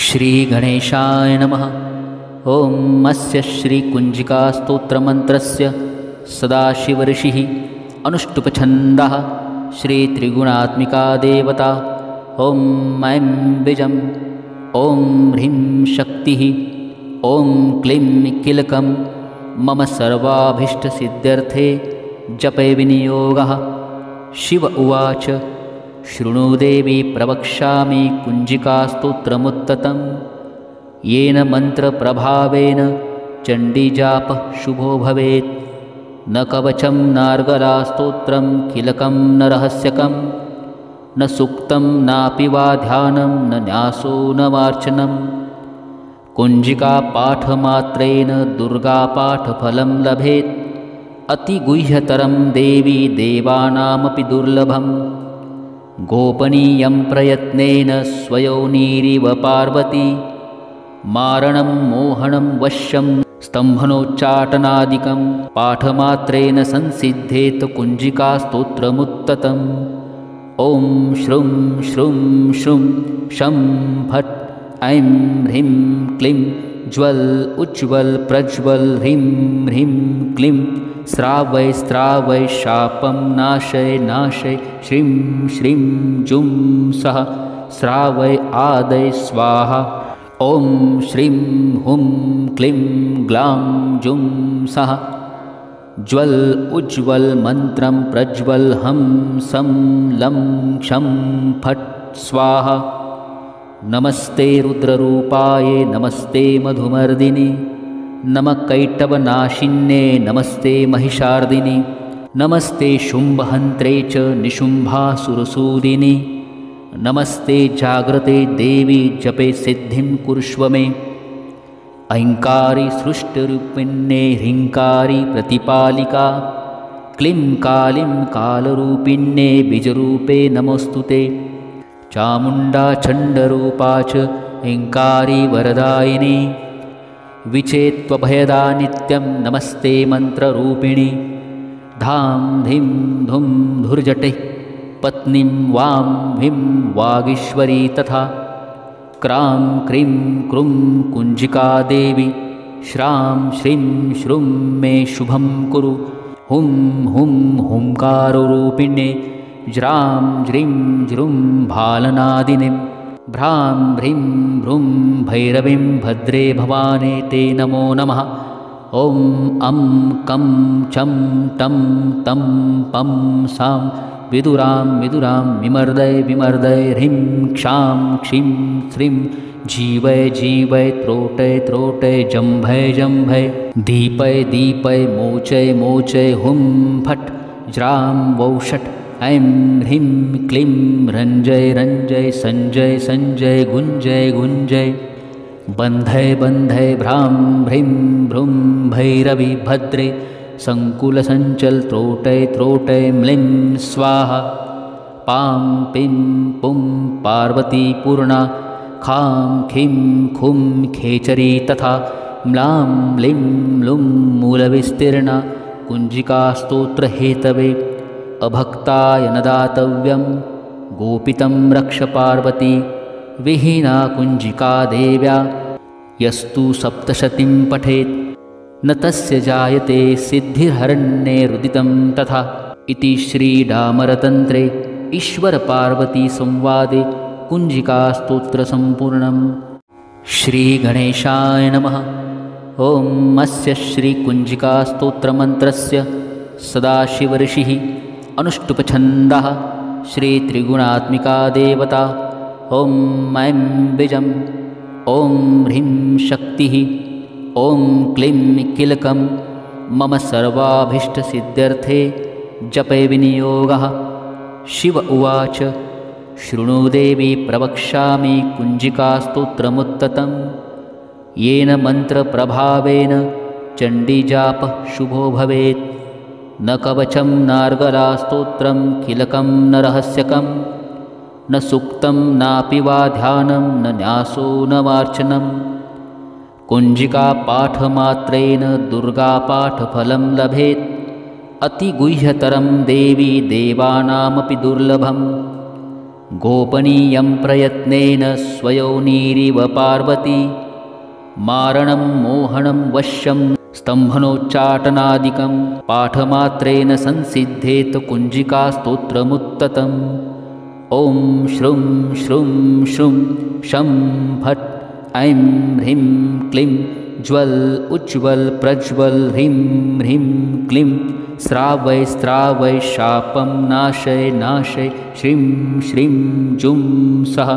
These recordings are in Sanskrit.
श्रीगणेशाय नमः। ॐ अस्य श्रीकुञ्जिकास्तोत्रमन्त्रस्य सदाशिवऋषिः अनुष्टुप्छन्दः श्रीत्रिगुणात्मिका देवता। ॐ ऐं बीजम् ॐ ह्रीं शक्तिः ॐ क्लीं कीलकं मम सर्वाभीष्टसिद्ध्यर्थे जपे विनियोगः। शिव उवाच शृणु देवी प्रवक्ष्यामि कुञ्जिकास्तोत्रमुत्तमं येन मन्त्रप्रभावेन चण्डीजापः शुभो भवेत्। न कवचं नार्गलास्तोत्रं कीलकं न रहस्यकं न सूक्तं नापि वा ध्यानं न न्यासो न वार्चनं। कुञ्जिकापाठमात्रेण दुर्गापाठफलं लभेत् अतिगुह्यतरं देवी देवानामपि दुर्लभम्। गोपनीयं प्रयत्नेन स्वयोनिरिव पार्वती मारणं मोहनं वश्यं स्तम्भनोच्चाटनादिकं पाठमात्रेण संसिद्धेत कुञ्जिकास्तोत्रमुत्तमम्। ॐ श्रुं श्रुं श्रुं शं फट् ऐं ह्रीं क्लीं ज्वल उज्ज्वल प्रज्वल ह्रीं ह्रीं क्लीं स्रावय स्रावय शापं नाशय नाशय श्रीं श्रीं जुं सः स्रावय आदय स्वाहा। ॐ श्रीं हुं क्लीं ग्लां जुं सः ज्वल उज्ज्वल मन्त्रं प्रज्वल हं सं लं क्षं फट् स्वाहा। नमस्ते रुद्ररूपाय नमस्ते मधुमर्दिनि नमः कैटवनाशिन्ये नमस्ते महिषार्दिनि नमस्ते शुम्भहन्त्रे च निशुम्भासुरसूदिनि नमस्ते जाग्रते देवी जपे सिद्धिं कुरुष्व मे। ऐङ्कारी सृष्टिरूपिण्ये ह्रीङ्कारी प्रतिपालिका क्लीं कालीं कालरूपिण्ये बीजरूपे नमोऽस्तुते। चामुण्डा चण्डरूपा च ऐङ्कारी वरदायिनी विचेत्वभयदा नित्यं नमस्ते मन्त्ररूपिणी। धां धीं धुं धुर्जटे पत्नीं वां ह्रीं वागीश्वरी तथा क्रां क्रीं क्रूं कुञ्जिका देवी श्रां श्रीं श्रूं मे शुभं कुरु। हुं हुं हुंकारोरूपिणे ज्रां ज्रीं ज्रूं भालनादिनीं भ्रां भ्रीं भ्रूं भैरवीं भद्रे भवाने ते नमो नमः। ॐ अं कं चं टं तं पं सां विदुरां विदुरां विमर्दय विमर्दय ह्रीं क्षां क्षीं श्रीं जीवय जीवय त्रोटय त्रोटय जम्भय जम्भय दीपय दीपय मोचय मोचय हुं फट् ज्रां वौषट् ऐं ह्रीं क्लीं रञ्जय रञ्जय सञ्जय सञ्जय गुञ्जय गुञ्जय बन्धय बन्धय भ्रां ह्रीं भ्रूं भैरवी भद्रे सङ्कुलसञ्चल त्रोटय त्रोटय म्लीं स्वाहा। पां पीं पुं पार्वती पूर्णा खां खीं खुं खेचरी तथा म्लां म्लीं लुं मूलविस्तीर्णा कुञ्जिकास्तोत्रहेतवे। अभक्ताय न दातव्यं गोपितं रक्ष पार्वती विहीना कुञ्जिका देव्या यस्तु सप्तशतीं पठेत् न तस्य जायते सिद्धिर्हरण्येरुदितं तथा। इति श्रीडामरतन्त्रे ईश्वरपार्वतीसंवादे कुञ्जिकास्तोत्रसम्पूर्णम्। श्रीगणेशाय नमः। ॐ अस्य श्रीकुञ्जिकास्तोत्रमन्त्रस्य सदाशिवऋषिः अनुष्टुप्छन्दः श्रीत्रिगुणात्मिका देवता। ॐ ऐं बीजम् ॐ ह्रीं शक्तिः ॐ क्लीं कीलकं मम सर्वाभीष्टसिद्ध्यर्थे जपे विनियोगः। शिव उवाच शृणु देवी प्रवक्ष्यामि कुञ्जिकास्तोत्रमुत्तमं येन मन्त्रप्रभावेन चण्डीजापः शुभो भवेत्। न कवचं नार्गलास्तोत्रं कीलकं न रहस्यकं न सूक्तं नापि वा ध्यानं न न्यासो न वार्चनं। कुञ्जिकापाठमात्रेण दुर्गापाठफलं लभेत् अतिगुह्यतरं देवी देवानामपि दुर्लभम्। गोपनीयं प्रयत्नेन स्वयोनिरिव पार्वती मारणं मोहनं वश्यं स्तम्भनोच्चाटनादिकं पाठमात्रेण संसिद्धेत कुञ्जिकास्तोत्रमुत्ततम् ॐ श्रुं श्रुं श्रुं शं फट् ऐं ह्रीं क्लीं ज्वल उज्ज्वल प्रज्वल ह्रीं ह्रीं क्लीं स्रावय स्रावय शापं नाशय नाशय श्रीं श्रीं जुं सः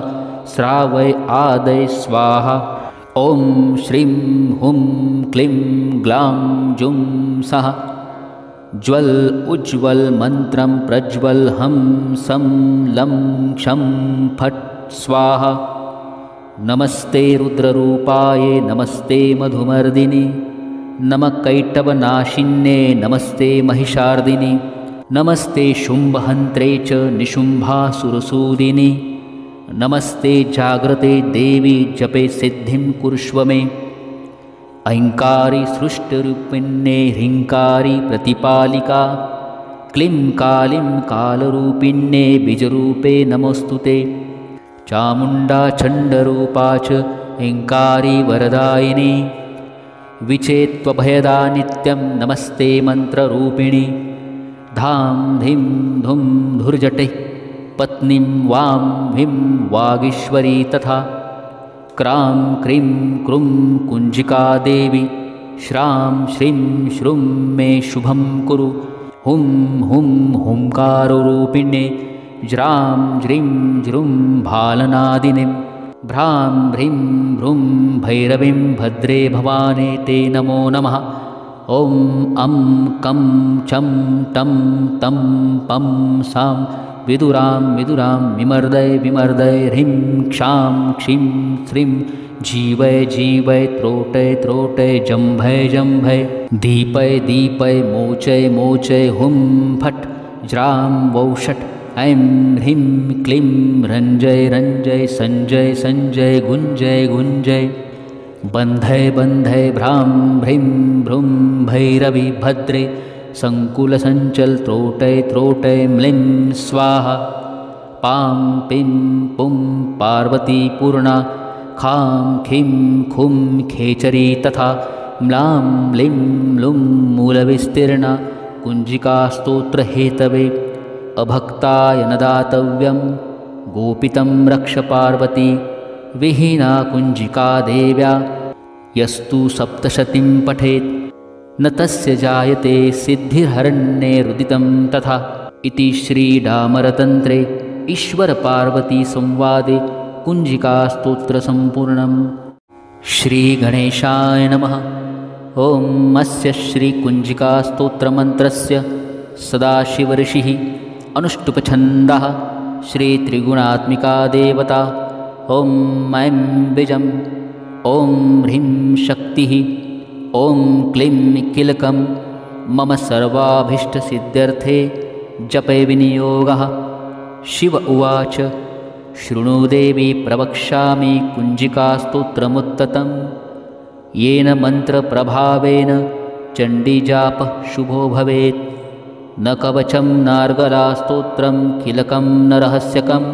स्रावय आदय स्वाहा ॐ श्रीं हुं क्लीं ग्लां जुं सः ज्वल उज्ज्वल मंत्रं प्रज्वल हम सं लं क्षं फट् स्वाहा नमस्ते रुद्ररूपाय नमस्ते मधुमर्दिनि नमः कैटवनाशिन्ये नमस्ते महिषार्दिनि नमस्ते शुम्भहन्त्रे च निशुम्भासुरसूदिनि नमस्ते जाग्रते देवी जपे सिद्धिं कुर्ष्व मे ऐङ्कारी सृष्टिरूपिण्ये ह्रीङ्कारी प्रतिपालिका क्लीं कालीं कालरूपिण्ये बीजरूपे नमोऽस्तुते चामुण्डा चण्डरूपा च ऐङ्कारी वरदायिनी विचेत्त्वभयदा नित्यं नमस्ते मन्त्ररूपिणी धां धीं धुं धुर्जटे पत्नीं वां ह्रीं वागीश्वरी तथा क्रां क्रीं क्रूं कुञ्जिका देवी श्रां श्रीं श्रूं मे शुभं कुरु हुं हुं हुंकारोरूपिणे ज्रां ज्रीं ज्रूं भालनादिनीं भ्रां भ्रीं भ्रूं भैरवीं भद्रे भवाने ते नमो नमः ॐ अं कं चं टं तं पं सां विदुरां विदुरां विमर्दय विमर्दय ह्रीं क्षां क्षीं श्रीं जीवय जीवय त्रोटय त्रोटय जम्भय जम्भय दीपय दीपय मोचय मोचय हुं फट् ज्रां वौषट् ऐं ह्रीं क्लीं रञ्जय रञ्जय सञ्जय सञ्जय गुञ्जय गुञ्जय बन्धय बन्धय भ्रां ह्रीं भ्रूं भैरवी भद्रे संकुलसञ्चल त्रोटय त्रोटय म्लीं स्वाहा पां पिं पुं पार्वती पूर्णा खां खीं खुं खेचरी तथा म्लां म्लीं लुं मूलविस्तीर्णा कुञ्जिकास्तोत्रहेतवे अभक्ताय न दातव्यं गोपितं रक्ष पार्वती विहीना कुञ्जिका देव्या यस्तु सप्तशतीं पठेत् न तस्य जायते सिद्धिर्हरण्येरुदितं तथा इति श्रीडामरतन्त्रे ईश्वरपार्वतीसंवादे कुञ्जिकास्तोत्रसम्पूर्णम् श्रीगणेशाय नमः ॐ अस्य श्रीकुञ्जिकास्तोत्रमन्त्रस्य सदाशिवऋषिः अनुष्टुप्छन्दः श्रीत्रिगुणात्मिका देवता ॐ ऐं बीजं ॐ ह्रीं शक्तिः ॐ क्लीं कीलकं मम सर्वाभीष्टसिद्ध्यर्थे जपे विनियोगः शिव उवाच शृणु देवी प्रवक्ष्यामि कुञ्जिकास्तोत्रमुत्ततं येन मन्त्रप्रभावेन चण्डीजापः शुभो भवेत् न कवचं नार्गलास्तोत्रं कीलकं न रहस्यकं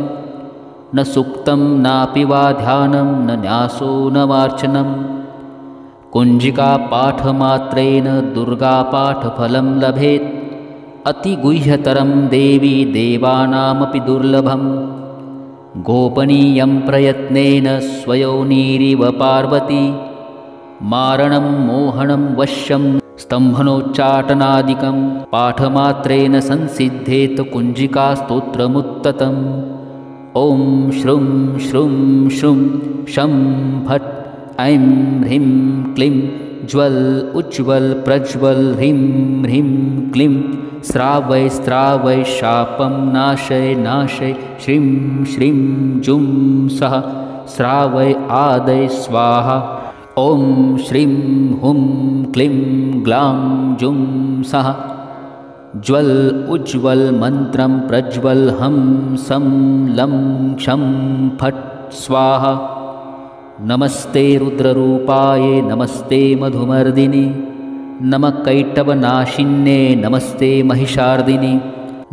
न सूक्तं नापि वा ध्यानं न न्यासो न वार्चनं कुञ्जिकापाठमात्रेण दुर्गापाठफलं लभेत् अतिगुह्यतरं देवी देवानामपि दुर्लभं गोपनीयं प्रयत्नेन स्वयोनिरिव पार्वती मारणं मोहनं वश्यं स्तम्भनोच्चाटनादिकं पाठमात्रेण संसिद्धेत कुञ्जिकास्तोत्रमुत्ततम् ॐ श्रुं श्रुं श्रुं शं फट् ऐं ह्रीं क्लीं ज्वल उज्ज्वल प्रज्वल ह्रीं ह्रीं क्लीं स्रावय स्रावय शापं नाशय नाशय श्रीं श्रीं जुं सः स्रावय आदय स्वाहा ॐ श्रीं हुं क्लीं ग्लां जुं सः ज्वल उज्ज्वल मंत्रं प्रज्वल हम सं लं क्षं फट् स्वाहा नमस्ते रुद्ररूपाय नमस्ते मधुमर्दिनि नमः कैटवनाशिन्ये नमस्ते महिषार्दिनि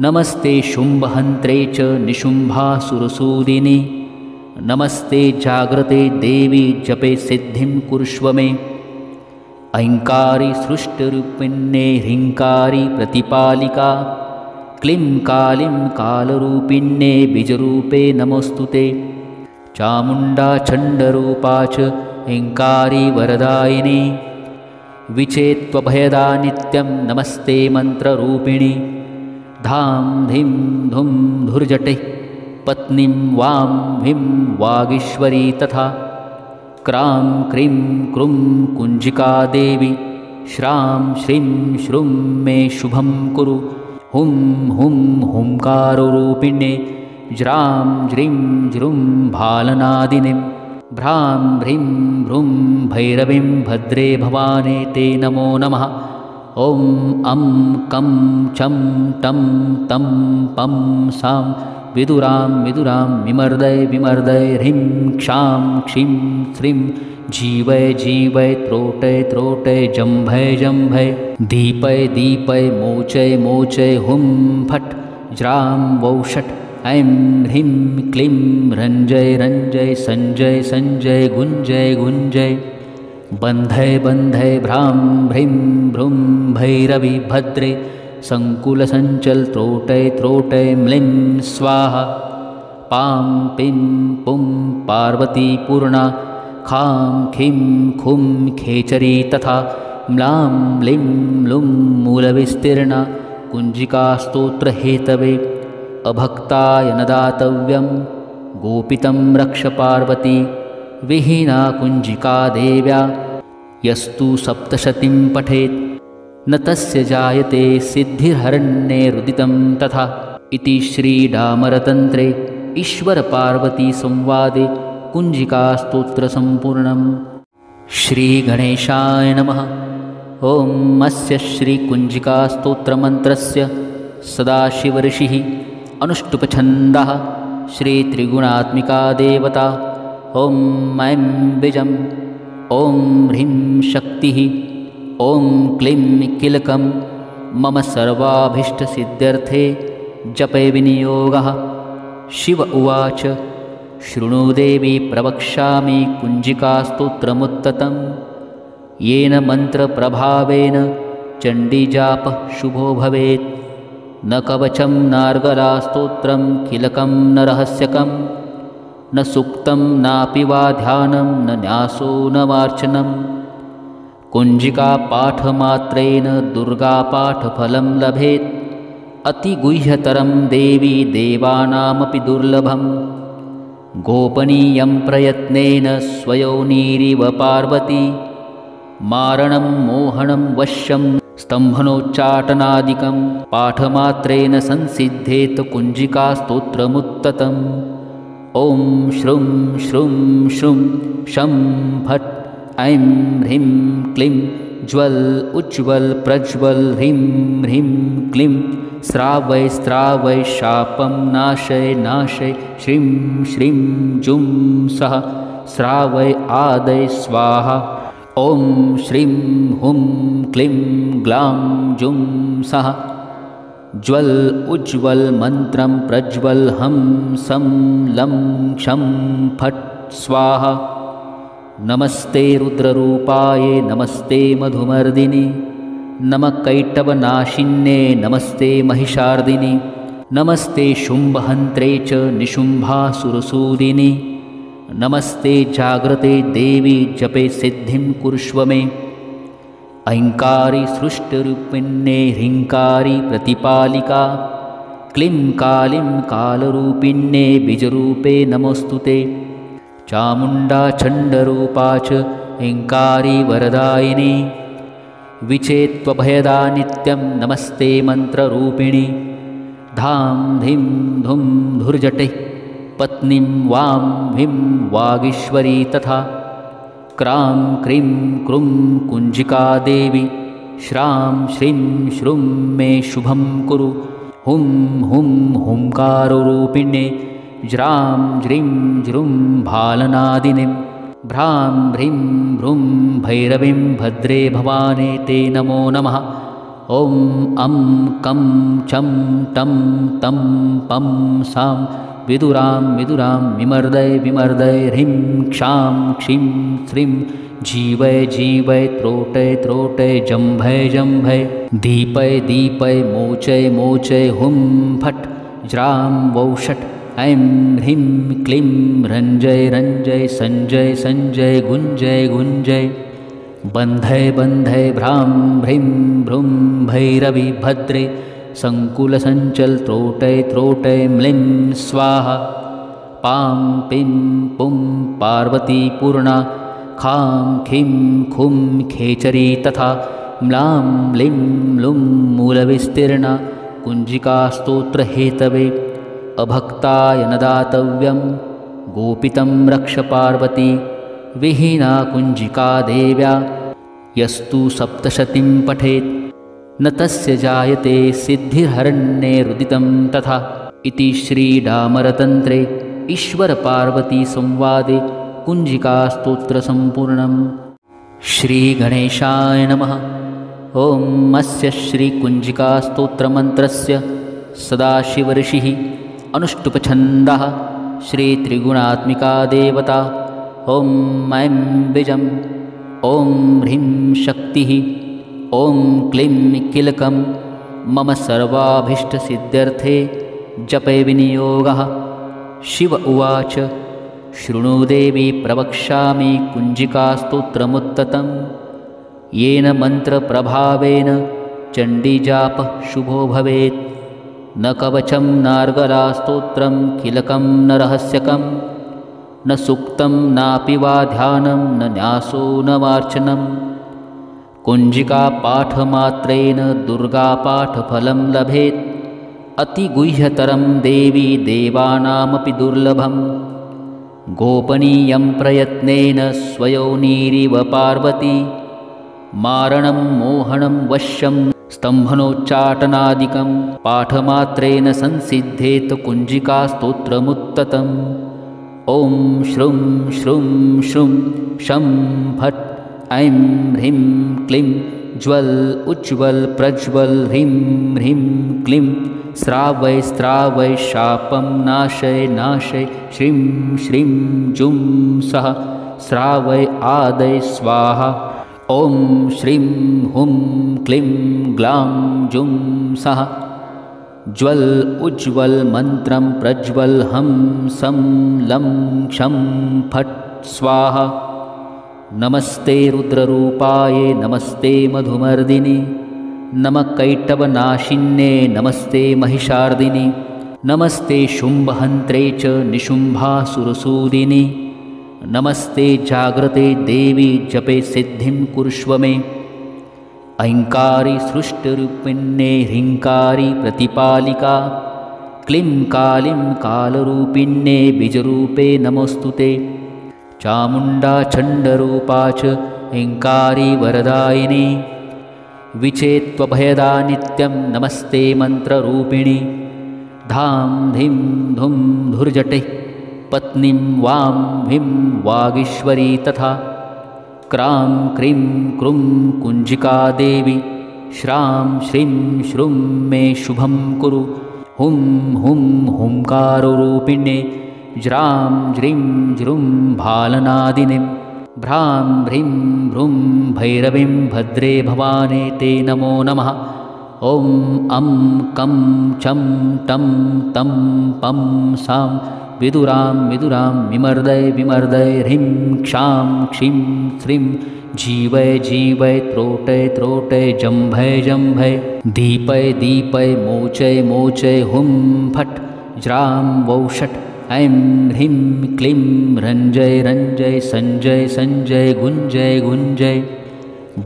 नमस्ते शुम्भहन्त्रे च निशुम्भासुरसूदिने नमस्ते जाग्रते देवी जपे सिद्धिं कुरुष्व मे ऐङ्कारी सृष्टिरूपिण्ये ह्रीङ्कारी प्रतिपालिका क्लीं कालीं कालरूपिण्ये बीजरूपे नमोऽस्तुते चामुण्डा चण्डरूपा च ऐङ्कारी वरदायिनी विचेत्त्वभयदा नित्यं नमस्ते मन्त्ररूपिणी धां धीं धुं धुर्जटे पत्नीं वां भीं वागीश्वरी तथा क्रां क्रीं क्रूं कुञ्जिका देवी श्रां श्रीं श्रूं मे शुभं कुरु हुं हुं हुंकारोरूपिण्ये ज्रां ज्रीं ज्रूं भालनादिनीं भ्रां भ्रीं भ्रूं भैरवीं भद्रे भवाने ते नमो नमः ॐ अं कं चं टं तं पं सां विदुरां विदुरां विमर्दय विमर्दय ह्रीं क्षां क्षीं श्रीं जीवय जीवय त्रोटय त्रोटय जम्भय जम्भय दीपय दीपय मोचय मोचय हुं फट् ज्रां वौषट् ऐं ह्रीं क्लीं रञ्जय रञ्जय सञ्जय सञ्जय गुञ्जय गुञ्जय बन्धय बन्धय भ्रां भ्रीं भ्रूं भैरवी भद्रे सङ्कुलसञ्चल त्रोटय त्रोटय म्लीं स्वाहा पां पिं पुं पार्वती पूर्णा खां खीं खुं खेचरी तथा म्लां म्लीं लुं मूलविस्तीर्णा कुञ्जिकास्तोत्रहेतवे अभक्ताय न दातव्यं गोपितं रक्ष पार्वती विहीना कुञ्जिका देव्या यस्तु सप्तशतीं पठेत् न तस्य जायते सिद्धिर्हरण्येरुदितं तथा इति श्रीडामरतन्त्रे ईश्वरपार्वतीसंवादे कुञ्जिकास्तोत्रसम्पूर्णम्। श्रीगणेशाय नमः। ॐ अस्य श्रीकुञ्जिकास्तोत्रमन्त्रस्य सदाशिवऋषिः अनुष्टुप्छन्दः श्रीत्रिगुणात्मिका देवता ॐ ऐं बीजं ॐ ह्रीं शक्तिः ॐ क्लीं कीलकं मम सर्वाभीष्टसिद्ध्यर्थे जपे विनियोगः। शिव उवाच शृणु देवी प्रवक्ष्यामि कुञ्जिकास्तोत्रमुत्तमं येन मन्त्रप्रभावेन चण्डीजापः शुभो भवेत्। न कवचं नार्गलास्तोत्रं कीलकं न रहस्यकं न सूक्तं नापि वा ध्यानं न न्यासो न मार्चनं कुञ्जिकापाठमात्रेण दुर्गापाठफलं लभेत्। अतिगुह्यतरं देवी देवानामपि दुर्लभं गोपनीयं प्रयत्नेन स्वयोनिरिव पार्वती मारणं मोहनं वश्यं स्तम्भनोच्चाटनादिकं पाठमात्रेण संसिद्धेत कुञ्जिकास्तोत्रमुत्तमम्। ॐ श्रुं श्रुं श्रुं शं फट् ऐं ह्रीं क्लीं ज्वल उज्ज्वल प्रज्वल ह्रीं ह्रीं क्लीं स्रावय स्रावय शापं नाशय नाशय श्रीं श्रीं जुं सः स्रावय आदय स्वाहा। ॐ श्रीं हुं क्लीं ग्लां जुं सः ज्वल उज्ज्वल मन्त्रं प्रज्वल हं सं लं क्षं फट् स्वाहा। नमस्ते रुद्ररूपाये नमस्ते मधुमर्दिनि नमः कैटवनाशिन्ये नमस्ते महिषार्दिनि नमस्ते शुम्भहन्त्रे च निशुम्भासुरसूदिनि नमस्ते जाग्रते देवी जपे सिद्धिं कुरुष्व मे ऐङ्कारी सृष्टिरूपिण्ये ह्रीङ्कारी प्रतिपालिका क्लीं कालीं कालरूपिण्ये बीजरूपे नमोऽस्तुते चामुण्डा चण्डरूपा च ऐङ्कारी वरदायिनी विचेत्त्वभयदा नित्यं नमस्ते मन्त्ररूपिणी धां धीं धुं धुर्जटे पत्नीं वां भीं वागीश्वरी तथा क्रां क्रीं क्रूं कुञ्जिका देवी श्रां श्रीं श्रूं मे शुभं कुरु हुं हुं हुंकारोरूपिण्ये ज्रां ज्रीं ज्रूं भालनादिनीं भ्रां भ्रीं भ्रूं भैरवीं भद्रे भवाने ते नमो नमः ॐ अं कं चं टं तं पं सां विदुरां विदुरां विमर्दय विमर्दय ह्रीं क्षां क्षीं श्रीं जीवय जीवय त्रोटय त्रोटय जम्भय जम्भय दीपय दीपय मोचय मोचय हुं फट् ज्रां वौषट् ऐं ह्रीं क्लीं रञ्जय रञ्जय सञ्जय सञ्जय गुञ्जय गुञ्जय बन्धय बन्धय भ्रां भ्रीं भ्रूं भैरवि भद्रे सङ्कुलसञ्चल त्रोटय त्रोटय म्लीं स्वाहा पां पिं पुं पार्वती पूर्णा खां खीं खुं खेचरी तथा म्लां म्लीं लुं मूलविस्तीर्णा कुञ्जिकास्तोत्रहेतवे अभक्ताय न दातव्यं गोपितं रक्ष पार्वती विहीना कुञ्जिका देव्या यस्तु सप्तशतीं पठेत् न तस्य जायते सिद्धिर्हरण्येरुदितं तथा इति श्रीडामरतन्त्रे ईश्वरपार्वतीसंवादे कुञ्जिकास्तोत्रसम्पूर्णम्। श्रीगणेशाय नमः। ॐ अस्य श्रीकुञ्जिकास्तोत्रमन्त्रस्य सदाशिवऋषिः अनुष्टुप्छन्दः श्रीत्रिगुणात्मिका देवता ॐ ऐं बीजम् ॐ ह्रीं शक्तिः ॐ क्लीं कीलकं मम सर्वाभीष्टसिद्ध्यर्थे जपे विनियोगः। शिव उवाच शृणु देवी प्रवक्ष्यामि कुञ्जिकास्तोत्रमुत्तमं येन मन्त्रप्रभावेन चण्डीजापः शुभो भवेत्। न कवचं नार्गलास्तोत्रं कीलकं न रहस्यकं न सूक्तं नापि वा ध्यानं न न्यासो न वार्चनं कुञ्जिकापाठमात्रेण दुर्गापाठफलं लभेत्। अतिगुह्यतरं देवी देवानामपि दुर्लभं गोपनीयं प्रयत्नेन स्वयोनिरिव पार्वती मारणं मोहनं वश्यं स्तम्भनोच्चाटनादिकं पाठमात्रेण संसिद्धेत कुञ्जिकास्तोत्रमुत्तमम्। ॐ श्रुं श्रुं श्रुं शं फट् ऐं ह्रीं क्लीं ज्वल उज्ज्वल प्रज्वल ह्रीं ह्रीं क्लीं स्रावय स्रावय शापं नाशय नाशय श्रीं श्रीं जुं सः स्रावय आदय स्वाहा। ॐ श्रीं हुं क्लीं ग्लां जुं सः ज्वल उज्ज्वल मन्त्रं प्रज्वल हं सं लं क्षं फट् स्वाहा। नमस्ते रुद्ररूपाये नमस्ते मधुमर्दिनि नमः कैटवनाशिन्ये नमस्ते महिषार्दिनि नमस्ते शुम्भहन्त्रे च निशुम्भासुरसूदिनि नमस्ते जाग्रते देवी जपे सिद्धिं कुरुष्व मे। ऐङ्कारी सृष्टिरूपिण्ये ह्रीङ्कारी प्रतिपालिका क्लीं कालीं कालरूपिण्ये बीजरूपे नमोऽस्तु ते। चामुण्डा चण्डरूपा च ऐङ्कारी वरदायिनी विचेत्त्वभयदा नित्यं नमस्ते मन्त्ररूपिणी। धां धीं धुं धुर्जटे पत्नीं वां ह्रीं वागीश्वरी तथा क्रां क्रीं क्रूं कुञ्जिका देवी श्रां श्रीं श्रूं मे शुभं कुरु। हुं हुं हुंकारोरूपिणे ज्रां ज्रीं ज्रूं भालनादिनीं भ्रां भ्रीं भ्रूं भैरवीं भद्रे भवाने ते नमो नमः। ॐ अं कं चं टं तं पं सां विदुरां विदुरां विमर्दय विमर्दय ह्रीं क्षां क्षीं श्रीं जीवय जीवय त्रोटय त्रोटय जम्भय जम्भय दीपय दीपय मोचय मोचय हुं फट् ज्रां वौषट् ऐं ह्रीं क्लीं रञ्जय रञ्जय सञ्जय सञ्जय गुञ्जय गुञ्जय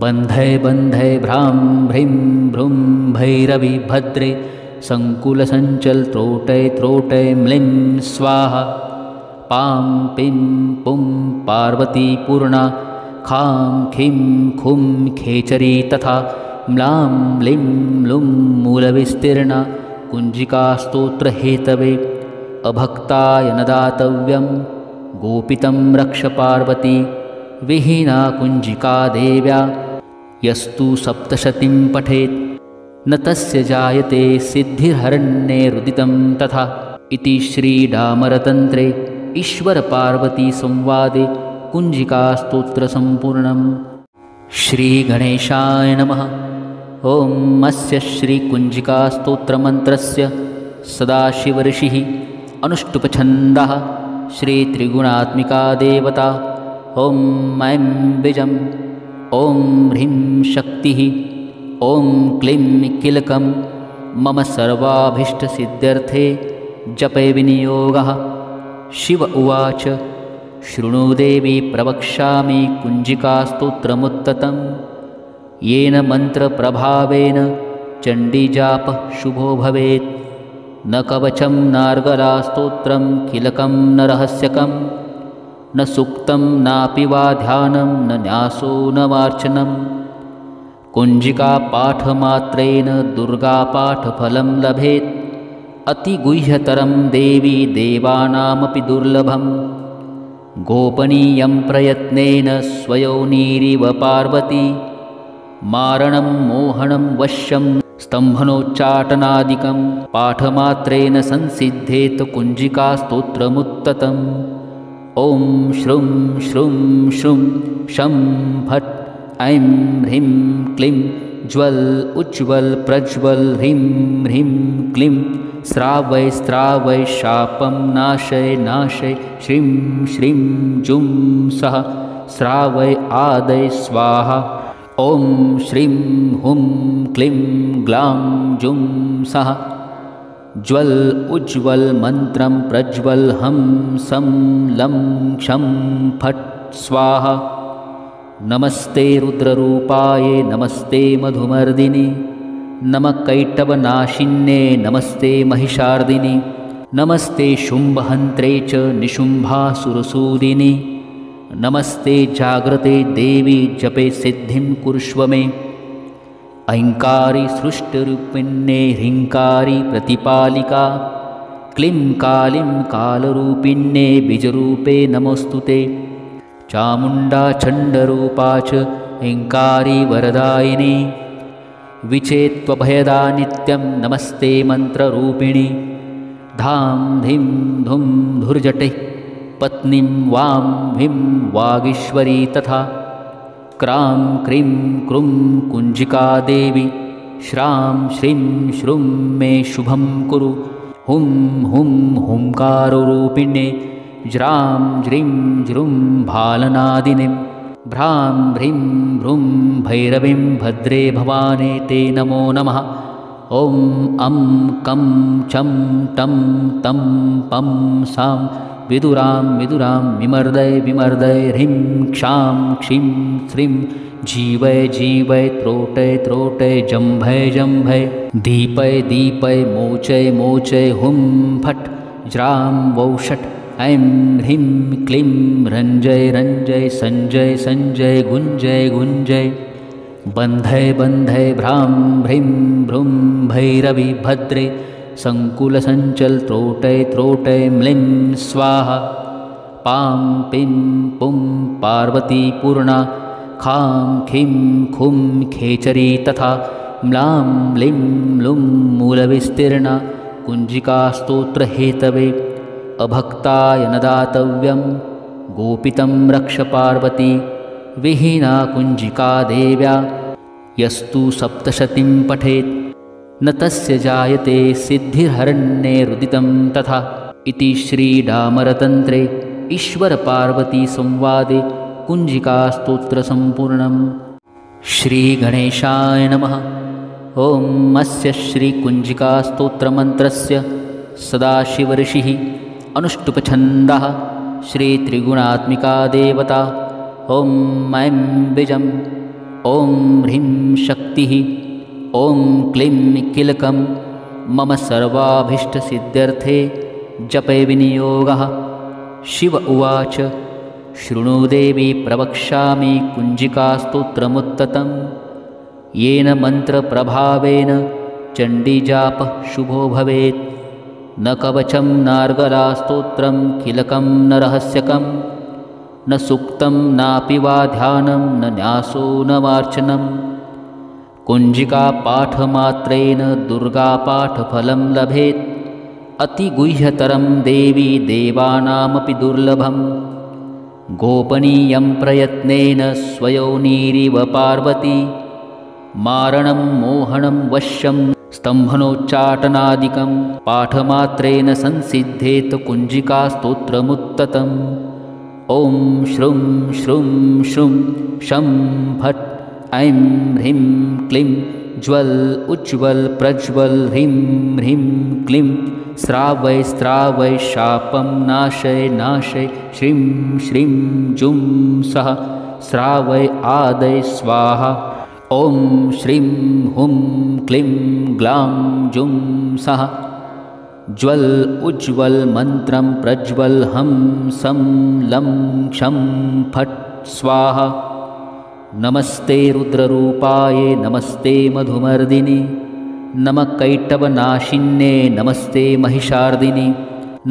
बन्धय बन्धय भ्रां भ्रीं भ्रूं भैरवि भद्रे सङ्कुलसञ्चल त्रोटय त्रोटय म्लीं स्वाहा। पां पिं पुं पार्वती पूर्णा खां खीं खुं खेचरी तथा म्लां म्लीं लुं मूलविस्तीर्णा कुञ्जिकास्तोत्रहेतवे अभक्ताय न दातव्यं गोपितं रक्ष पार्वती विहीना कुञ्जिका देव्या यस्तु सप्तशतीं पठेत् न तस्य जायते सिद्धिर्हरण्येरुदितं तथा। इति श्रीडामरतन्त्रे ईश्वरपार्वतीसंवादे कुञ्जिकास्तोत्रसम्पूर्णम्। श्रीगणेशाय नमः। ॐ अस्य श्रीकुञ्जिकास्तोत्रमन्त्रस्य सदाशिवऋषिः अनुष्टुप्छन्दः श्रीत्रिगुणात्मिका देवता। ॐ ऐं बीजं ॐ ह्रीं शक्तिः ॐ क्लीं कीलकं मम सर्वाभीष्टसिद्ध्यर्थे जपे विनियोगः। शिव उवाच शृणु देवी प्रवक्ष्यामि कुञ्जिकास्तोत्रमुत्तमं येन मन्त्रप्रभावेन चण्डीजापः शुभो भवेत्। न कवचं नार्गलास्तोत्रं कीलकं न रहस्यकं न सूक्तं नापि वा ध्यानं न न्यासो न वार्चनं। कुञ्जिकापाठमात्रेण दुर्गापाठफलं लभेत् अतिगुह्यतरं देवी देवानामपि दुर्लभं। गोपनीयं प्रयत्नेन स्वयोनिरिव पार्वती मारणं मोहनं वश्यं स्तम्भनोच्चाटनादिकं पाठमात्रेण संसिद्धेत कुञ्जिकास्तोत्रमुत्तमम्। ॐ श्रुं श्रुं श्रुं शं फट् ऐं ह्रीं क्लीं ज्वल उज्ज्वल प्रज्वल ह्रीं ह्रीं क्लीं स्रावय स्रावय शापं नाशय नाशय श्रीं श्रीं जुं सः स्रावय आदय स्वाहा। ॐ श्रीं हुं क्लीं ग्लां जुं सः ज्वल उज्ज्वल मन्त्रं प्रज्वल हं सं लं क्षं फट् स्वाहा। नमस्ते रुद्ररूपाये नमस्ते मधुमर्दिनि नमः कैटवनाशिन्ये नमस्ते महिषार्दिनि नमस्ते शुम्भहन्त्रे च निशुम्भासुरसूदिनि नमस्ते जाग्रते देवी जपे सिद्धिं कुरुष्व मे। ऐङ्कारी सृष्टिरूपिण्ये ह्रीङ्कारी प्रतिपालिका क्लीं कालीं कालरूपिण्ये बीजरूपे नमोऽस्तुते। चामुण्डा चण्डरूपा च ऐङ्कारी वरदायिनी विचेत्त्वभयदा नित्यं नमस्ते मन्त्ररूपिणी। धां धीं धुं धुर्जटिः पत्नीं वां भीं वागीश्वरी तथा क्रां क्रीं क्रूं कुञ्जिका देवी श्रां श्रीं श्रूं मे शुभं कुरु। हुं हुं हुंकारोरूपिणे ज्रां ज्रीं ज्रूं भालनादिनीं भ्रां भ्रीं भ्रूं भैरवीं भद्रे भवाने ते नमो नमः। ॐ अं कं चं टं तं पं सां विदुरां विदुरां विमर्दय विमर्दय ह्रीं क्षां क्षीं श्रीं जीवय जीवय त्रोटय त्रोटय जम्भय जम्भय दीपय दीपय मोचय मोचय हुं फट् ज्रां वौषट् ऐं ह्रीं क्लीं रञ्जय रञ्जय सञ्जय सञ्जय गुञ्जय गुञ्जय बन्धय बन्धय भ्रां भ्रीं भ्रूं भैरवी भद्रे सङ्कुलसञ्चल त्रोटय त्रोटय म्लीं स्वाहा। पां पिं पुं पार्वती पूर्णा खां खीं खुं खेचरी तथा म्लां म्लीं लुं मूलविस्तीर्णा कुञ्जिकास्तोत्रहेतवे। अभक्ताय न दातव्यं गोपितं रक्ष पार्वती विहीना कुञ्जिका देव्या यस्तु सप्तशतीं पठेत् न तस्य जायते सिद्धिर्हरण्येरुदितं तथा। इति श्रीडामरतन्त्रे ईश्वरपार्वतीसंवादे कुञ्जिकास्तोत्रसम्पूर्णम्। श्रीगणेशाय नमः। ॐ अस्य श्रीकुञ्जिकास्तोत्रमन्त्रस्य सदाशिवऋषिः अनुष्टुप्छन्दः श्रीत्रिगुणात्मिका देवता। ॐ ऐं बीजं ॐ ह्रीं शक्तिः ॐ क्लीं कीलकं मम सर्वाभीष्टसिद्ध्यर्थे जपे विनियोगः। शिव उवाच शृणु देवी प्रवक्ष्यामि कुञ्जिकास्तोत्रमुत्तमं येन मन्त्रप्रभावेन चण्डीजापः शुभो भवेत्। न कवचं नार्गलास्तोत्रं कीलकं न रहस्यकं न सूक्तं नापि वा ध्यानं न न्यासो न वार्चनं। कुञ्जिकापाठमात्रेण दुर्गापाठफलं लभेत्। अतिगुह्यतरं देवी देवानामपि दुर्लभम्। गोपनीयं प्रयत्नेन स्वयोनिरिव पार्वती। मारणं मोहनं वश्यं स्तम्भनोच्चाटनादिकं पाठमात्रेण संसिद्धेत कुञ्जिकास्तोत्रमुत्ततम्। ॐ श्रुं श्रुं श्रुं शं फट् ऐं ह्रीं क्लीं ज्वल उज्ज्वल प्रज्वल ह्रीं ह्रीं क्लीं स्रावय स्रावय शापं नाशय नाशय श्रीं श्रीं जुं सः स्रावय आदय स्वाहा। ॐ श्रीं हुं क्लीं ग्लां जुं सः ज्वल उज्ज्वल मंत्रं प्रज्वल हं सं लं क्षं फट् स्वाहा। नमस्ते रुद्ररूपाये नमस्ते मधुमर्दिनि नमः कैटवनाशिन्ये नमस्ते महिषार्दिनि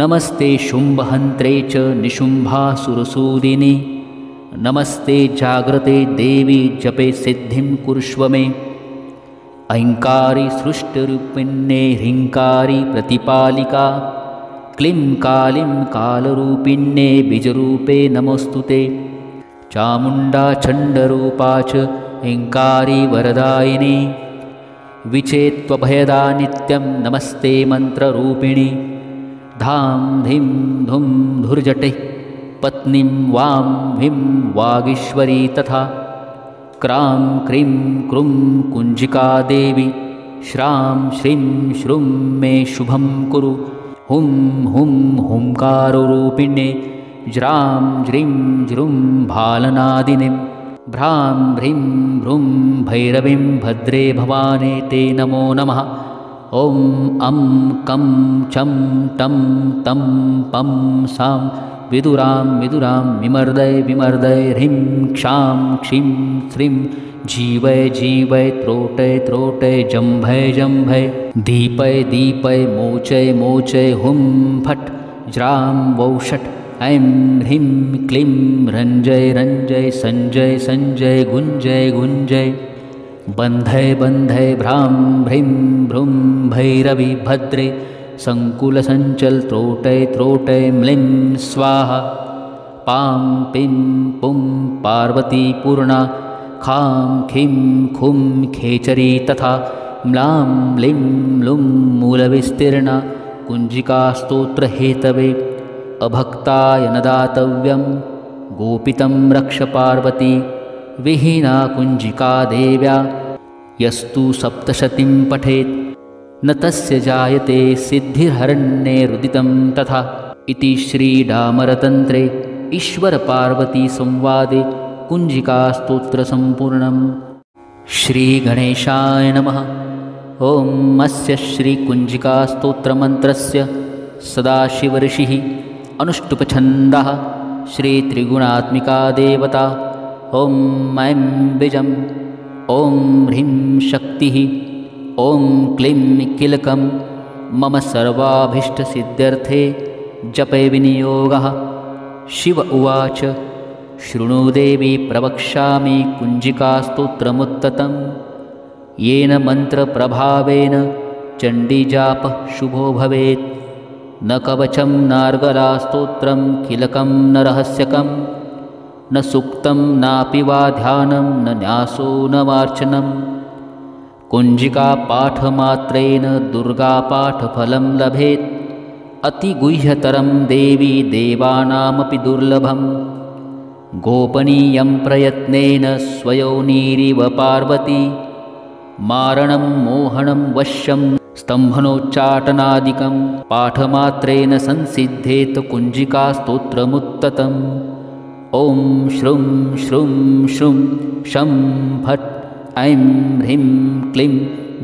नमस्ते शुम्भहन्त्रे च निशुम्भासुरसूदिनि नमस्ते जाग्रते देवी जपे सिद्धिं कुर्ष्व मे। ऐङ्कारी सृष्टिरूपिण्ये ह्रीङ्कारी प्रतिपालिका क्लीं कालीं कालरूपिण्ये बीजरूपे नमोऽस्तुते। चामुण्डा चण्डरूपा च ऐङ्कारी वरदायिनी विचेत्त्वभयदा नित्यं नमस्ते मन्त्ररूपिणी। धां धीं धुं धुर्जटे पत्नीं वां ह्रीं वागीश्वरी तथा क्रां क्रीं क्रूं कुञ्जिका देवी श्रां श्रीं श्रूं मे शुभं कुरु। हुं हुं हुंकारोरूपिणे ज्रां ज्रीं ज्रूं भालनादिनीं भ्रां ह्रीं भ्रूं भैरवीं भद्रे भवाने ते नमो नमः। ॐ अं कं चं टं तं पं सां विदुरां विदुरां विमर्दय विमर्दय ह्रीं क्षां क्षीं श्रीं जीवय जीवय त्रोटय त्रोटय जम्भय जम्भय दीपय दीपय मोचय मोचय हुं फट् ज्रां वौषट् ऐं ह्रीं क्लीं रञ्जय रञ्जय सञ्जय सञ्जय गुञ्जय गुञ्जय बन्धय बन्धय भ्रां ह्रीं भ्रूं भैरवी भद्रे सङ्कुलसञ्चल त्रोटय त्रोटय म्लीं स्वाहा। पां पीं पुं पार्वती पूर्णा खां खीं खुं खेचरी तथा म्लां म्लीं लुं मूलविस्तीर्णा कुञ्जिकास्तोत्रहेतवे। अभक्ताय न दातव्यं गोपितं रक्ष पार्वती विहीना कुञ्जिका देव्या यस्तु सप्तशतीं पठेत् न तस्य जायते सिद्धिर्हरण्येरुदितं तथा। इति श्रीडामरतन्त्रे ईश्वरपार्वतीसंवादे कुञ्जिकास्तोत्रसम्पूर्णम्। श्रीगणेशाय नमः। ॐ अस्य श्रीकुञ्जिकास्तोत्रमन्त्रस्य सदाशिवऋषिः अनुष्टुप्छन्दः श्रीत्रिगुणात्मिका देवता। ॐ ऐं बीजम् ॐ ह्रीं शक्तिः ॐ क्लीं कीलकं मम सर्वाभीष्टसिद्ध्यर्थे जपे विनियोगः। शिव उवाच शृणु देवी प्रवक्ष्यामि कुञ्जिकास्तोत्रमुत्ततं येन मन्त्रप्रभावेन चण्डीजापः शुभो भवेत्। न कवचं नार्गलास्तोत्रं कीलकं न रहस्यकं न सूक्तं नापि वा ध्यानं न न्यासो न वार्चनं। कुञ्जिकापाठमात्रेण दुर्गापाठफलं लभेत्। अतिगुह्यतरं देवी देवानामपि दुर्लभम्। गोपनीयं प्रयत्नेन स्वयोनिरिव पार्वती। मारणं मोहनं वश्यं स्तम्भनोच्चाटनादिकं पाठमात्रेण संसिद्धेत कुञ्जिकास्तोत्रमुत्ततम्। ॐ श्रुं श्रुं श्रुं शं फट् ऐं ह्रीं क्लीं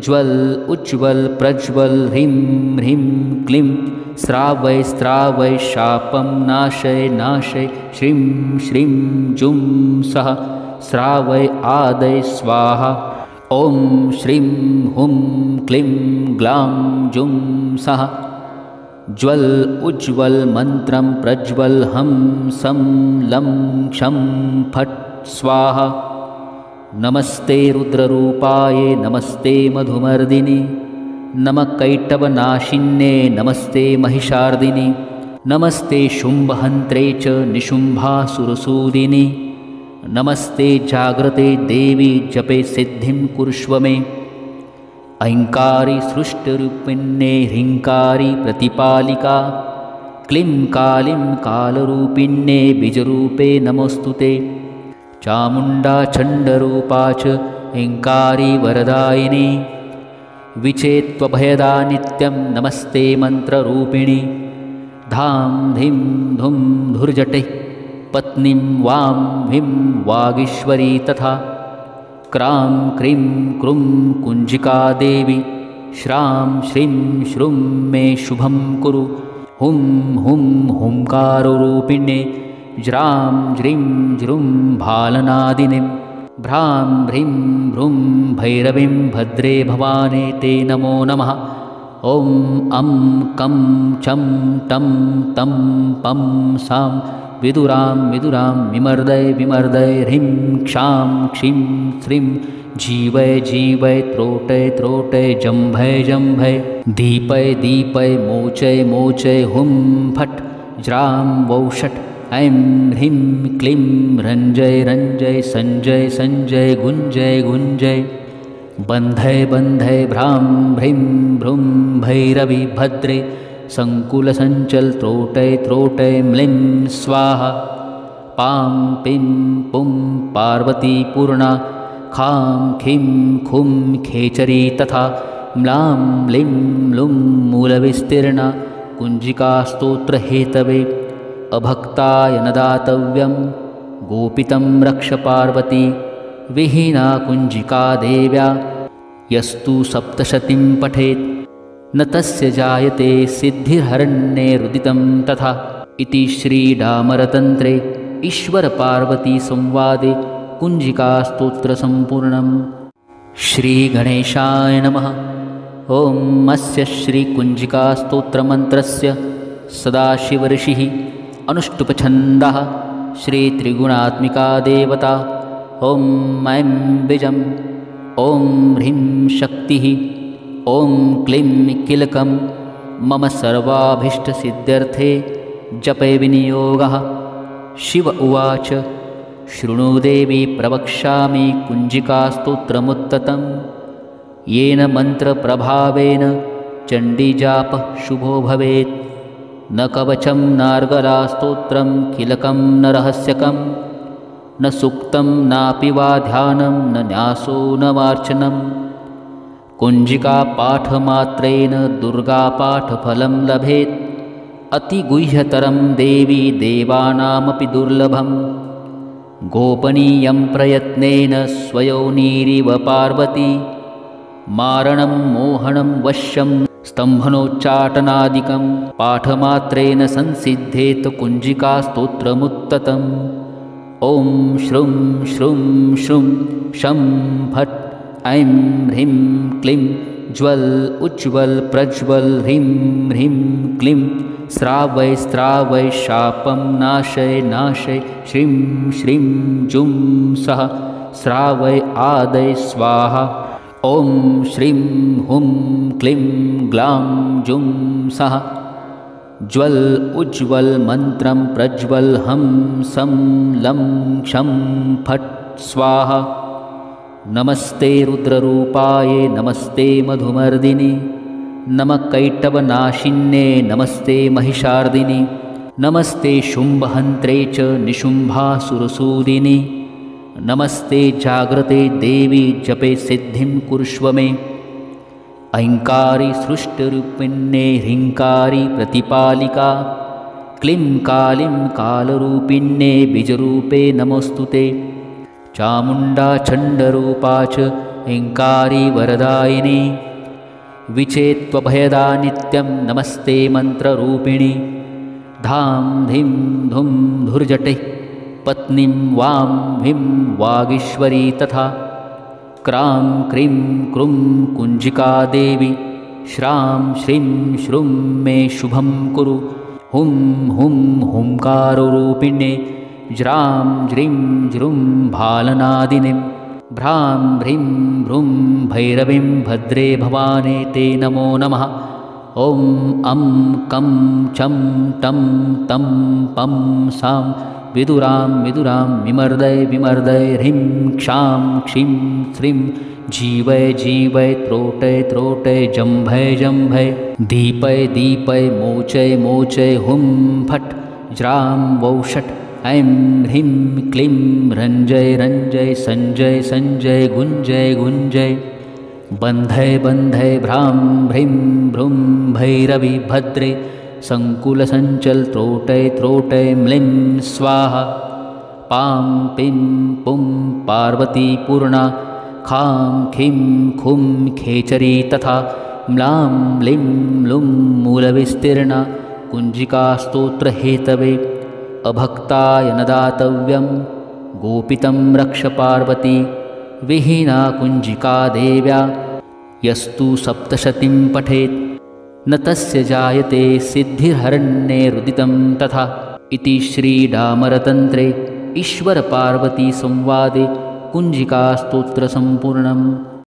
ज्वल उज्ज्वल प्रज्वल ह्रीं ह्रीं क्लीं स्रावय स्रावय शापं नाशय नाशय श्रीं श्रीं जुं सः स्रावय आदय स्वाहा। ॐ श्रीं हुं क्लीं ग्लां जुं सः ज्वल उज्ज्वल मंत्रं प्रज्वल हं सं लं क्षं फट् स्वाहा। नमस्ते रुद्ररूपाये नमस्ते मधुमर्दिनि नमः कैटवनाशिन्ये नमस्ते महिषार्दिनि नमस्ते शुम्भहन्त्रे च निशुम्भासुरसूदिनि नमस्ते जाग्रते देवी जपे सिद्धिं कुरुष्व मे ऐङ्कारी सृष्टिरूपिण्ये ह्रीङ्कारी प्रतिपालिका क्लीं कालीं कालरूपिण्ये बीजरूपे नमोऽस्तु ते चामुण्डा चण्डरूपा च ऐङ्कारी वरदायिनी विचेत्त्वभयदा नित्यं नमस्ते मन्त्ररूपिणी धां धिं धुं धुर्जटे पत्नीं वां ह्रीं वागीश्वरी तथा क्रां क्रीं क्रूं कुञ्जिका देवी श्रां श्रीं श्रूं मे शुभं कुरु हुं हुं हुंकारोरूपिण्ये ज्रां ज्रीं ज्रूं भालनादिनीं भ्रां ह्रीं भ्रूं भैरवीं भद्रे भवाने ते नमो नमः ॐ अं कं चं टं तं पं सां विदुरां विदुरां विमर्दय विमर्दय ह्रीं क्षां क्षीं श्रीं जीवय जीवय त्रोटय त्रोटय जम्भय जम्भय दीपय दीपय मोचय मोचय हुं फट् ज्रां वौषट् ऐं ह्रीं क्लीं रञ्जय रञ्जय सञ्जय सञ्जय गुञ्जय गुञ्जय बन्धय बन्धय भ्रां ह्रीं भ्रूं भैरवी भद्रे सङ्कुलसञ्चल त्रोटय त्रोटय म्लीं स्वाहा पां पिं पुं पार्वती पूर्णा खां खीं खुं खेचरी तथा म्लां म्लीं लुं मूलविस्तीर्णा कुञ्जिकास्तोत्रहेतवे अभक्ताय न दातव्यं गोपितं रक्ष पार्वती विहीना कुञ्जिका देव्या यस्तु सप्तशतीं पठेत् न तस्य जायते सिद्धिर्हरण्ये रुदितं तथा इति श्रीडामरतन्त्रे ईश्वरपार्वतीसंवादे कुञ्जिकास्तोत्रसम्पूर्णम्। श्रीगणेशाय नमः। ॐ अस्य श्रीकुञ्जिकास्तोत्रमन्त्रस्य सदाशिवऋषिः अनुष्टुप्छन्दः श्रीत्रिगुणात्मिका देवता ॐ ऐं बीजं ॐ ह्रीं शक्तिः ॐ क्लीं कीलकं मम सर्वाभीष्टसिद्ध्यर्थे जपे विनियोगः। शिव उवाच शृणु देवी प्रवक्ष्यामि कुञ्जिकास्तोत्रमुत्तमं येन मन्त्रप्रभावेन चण्डीजापः शुभो भवेत्। न कवचं नार्गलास्तोत्रं कीलकं न रहस्यकं न सूक्तं नापि वा ध्यानं न न्यासो न वार्चनं कुञ्जिकापाठमात्रेण दुर्गापाठफलं लभेत्। अतिगुह्यतरं देवी देवानामपि दुर्लभं गोपनीयं प्रयत्नेन स्वयोनिरिव पार्वती मारणं मोहनं वश्यं स्तम्भनोच्चाटनादिकं पाठमात्रेण संसिद्धेत कुञ्जिकास्तोत्रमुत्तमम्। ॐ श्रुं श्रुं श्रुं शं फट् ऐं ह्रीं क्लीं ज्वल उज्ज्वल प्रज्वल ह्रीं ह्रीं क्लीं स्रावय स्रावय शापं नाशय नाशय श्रीं श्रीं जुं सः स्रावय आदय स्वाहा। ॐ श्रीं हुं क्लीं ग्लां जुं सः ज्वल उज्ज्वल मन्त्रं प्रज्वल हं सं लं क्षं फट् स्वाहा। नमस्ते रुद्ररूपाये नमस्ते मधुमर्दिनि नमः कैटवनाशिन्ये नमस्ते महिषार्दिनि नमस्ते शुम्भहन्त्रे च निशुम्भासुरसूदिनि नमस्ते जाग्रते देवी जपे सिद्धिं कुरुष्व मे ऐङ्कारी सृष्टिरूपिण्ये ह्रीङ्कारी प्रतिपालिका क्लीं कालीं कालरूपिण्ये बीजरूपे नमोऽस्तु ते चामुण्डा चण्डरूपा च ऐङ्कारी वरदायिनी विचेत्त्वभयदा नित्यं नमस्ते मन्त्ररूपिणी धां धिं धुं धुर्जटे पत्नीं वां ह्रीं वागीश्वरी तथा क्रां क्रीं क्रूं कुञ्जिका देवी श्रां श्रीं श्रूं मे शुभं कुरु हुं हुं हुंकारोरूपिण्ये ज्रां ज्रीं ज्रूं भालनादिनीं भ्रां भ्रीं भ्रूं भैरवीं भद्रे भवाने ते नमो नमः। ॐ अं कं चं टं तं पं सां विदुरां विदुरां विमर्दय विमर्दय ह्रीं क्षां क्षीं श्रीं जीवय जीवय त्रोटय त्रोटय जम्भय जम्भय दीपय दीपय मोचय मोचय हुं फट् ज्रां वौषट् ऐं ह्रीं क्लीं रञ्जय रञ्जय सञ्जय सञ्जय गुञ्जय गुञ्जय बन्धय बन्धय भ्रां भ्रीं भ्रूं भैरवी भद्रे सङ्कुलसञ्चल त्रोटय त्रोटय म्लीं स्वाहा पां पिं पुं पार्वती पूर्णा खां खीं खुं खेचरी तथा म्लां म्लीं लुं मूलविस्तीर्णा कुञ्जिकास्तोत्रहेतवे अभक्ताय न दातव्यं गोपितं रक्ष पार्वती विहीना कुञ्जिका देव्या यस्तु सप्तशतीं पठेत् न तस्य जायते सिद्धिर्हरण्येरुदितं तथा। इति श्रीडामरतन्त्रे ईश्वरपार्वतीसंवादे कुञ्जिकास्तोत्रसम्पूर्णम्।